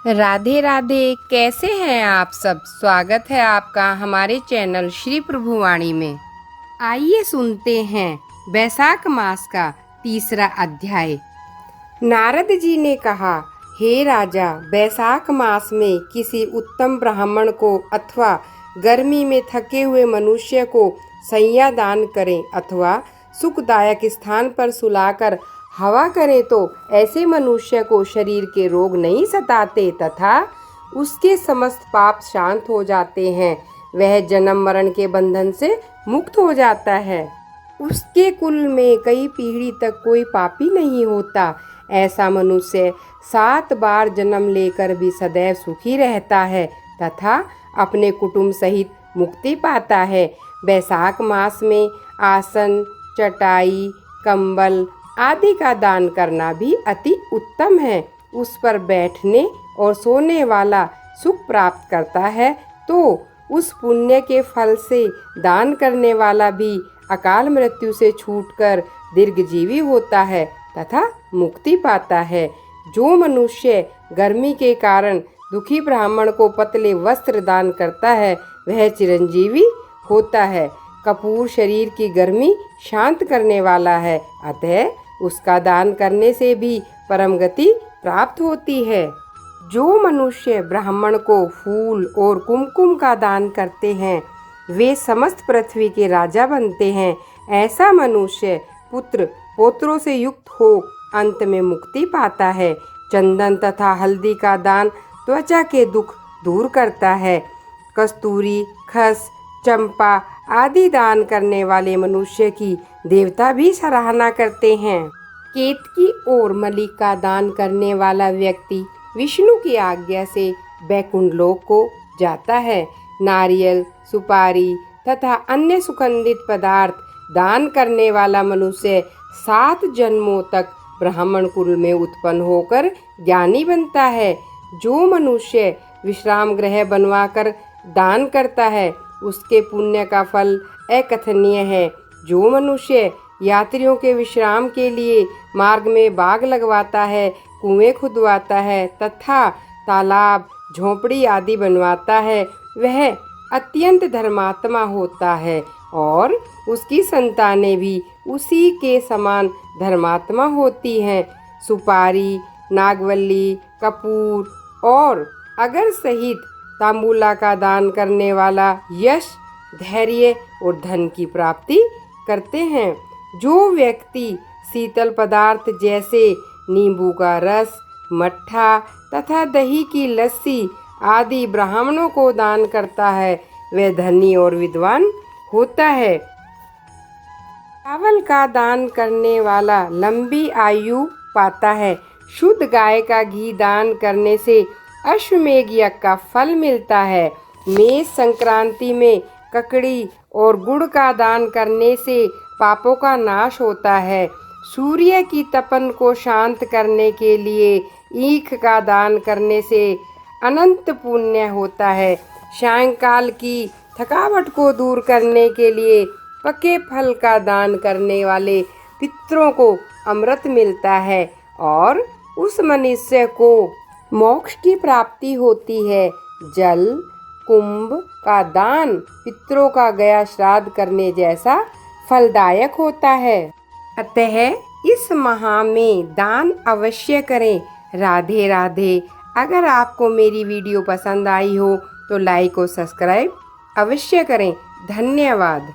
राधे राधे। कैसे हैं आप सब? स्वागत है आपका हमारे चैनल श्री प्रभुवाणी में। आइए सुनते हैं बैसाख मास का तीसरा अध्याय। नारद जी ने कहा, हे राजा, बैसाख मास में किसी उत्तम ब्राह्मण को अथवा गर्मी में थके हुए मनुष्य को सैया दान करें अथवा सुखदायक स्थान पर सुलाकर हवा करें तो ऐसे मनुष्य को शरीर के रोग नहीं सताते तथा उसके समस्त पाप शांत हो जाते हैं। वह जन्म मरण के बंधन से मुक्त हो जाता है। उसके कुल में कई पीढ़ी तक कोई पापी नहीं होता। ऐसा मनुष्य 7 बार जन्म लेकर भी सदैव सुखी रहता है तथा अपने कुटुंब सहित मुक्ति पाता है। बैसाख मास में आसन, चटाई, कंबल आदि का दान करना भी अति उत्तम है। उस पर बैठने और सोने वाला सुख प्राप्त करता है तो उस पुण्य के फल से दान करने वाला भी अकाल मृत्यु से छूटकर दीर्घजीवी होता है तथा मुक्ति पाता है। जो मनुष्य गर्मी के कारण दुखी ब्राह्मण को पतले वस्त्र दान करता है वह चिरंजीवी होता है। कपूर शरीर की गर्मी शांत करने वाला है, अतः उसका दान करने से भी परम गति प्राप्त होती है। जो मनुष्य ब्राह्मण को फूल और कुमकुम का दान करते हैं वे समस्त पृथ्वी के राजा बनते हैं। ऐसा मनुष्य पुत्र पौत्रों से युक्त हो अंत में मुक्ति पाता है। चंदन तथा हल्दी का दान त्वचा के दुख दूर करता है। कस्तूरी, खस, चंपा आदि दान करने वाले मनुष्य की देवता भी सराहना करते हैं। केतकी और मलिक का दान करने वाला व्यक्ति विष्णु की आज्ञा से बैकुंठ लोक को जाता है। नारियल, सुपारी तथा अन्य सुगंधित पदार्थ दान करने वाला मनुष्य 7 जन्मों तक ब्राह्मण कुल में उत्पन्न होकर ज्ञानी बनता है। जो मनुष्य विश्राम गृह बनवाकर दान करता है उसके पुण्य का फल अकथनीय है। जो मनुष्य यात्रियों के विश्राम के लिए मार्ग में बाग लगवाता है, कुएं खुदवाता है तथा तालाब, झोंपड़ी आदि बनवाता है वह अत्यंत धर्मात्मा होता है और उसकी संतानें भी उसी के समान धर्मात्मा होती हैं। सुपारी, नागवल्ली, कपूर और अगर सहित तांबूला का दान करने वाला यश, धैर्य और धन की प्राप्ति करते हैं। जो व्यक्ति शीतल पदार्थ जैसे नींबू का रस, मट्ठा तथा दही की लस्सी आदि ब्राह्मणों को दान करता है वह धनी और विद्वान होता है। चावल का दान करने वाला लंबी आयु पाता है। शुद्ध गाय का घी दान करने से अश्वमेध यज्ञ का फल मिलता है। मेष संक्रांति में ककड़ी और गुड़ का दान करने से पापों का नाश होता है। सूर्य की तपन को शांत करने के लिए ईख का दान करने से अनंत पुण्य होता है। सायंकाल की थकावट को दूर करने के लिए पके फल का दान करने वाले पितरों को अमृत मिलता है और उस मनुष्य को मोक्ष की प्राप्ति होती है। जल, कुंभ का दान पितरों का गया श्राद्ध करने जैसा फलदायक होता है। अतः इस माह में दान अवश्य करें। राधे राधे। अगर आपको मेरी वीडियो पसंद आई हो तो लाइक और सब्सक्राइब अवश्य करें। धन्यवाद।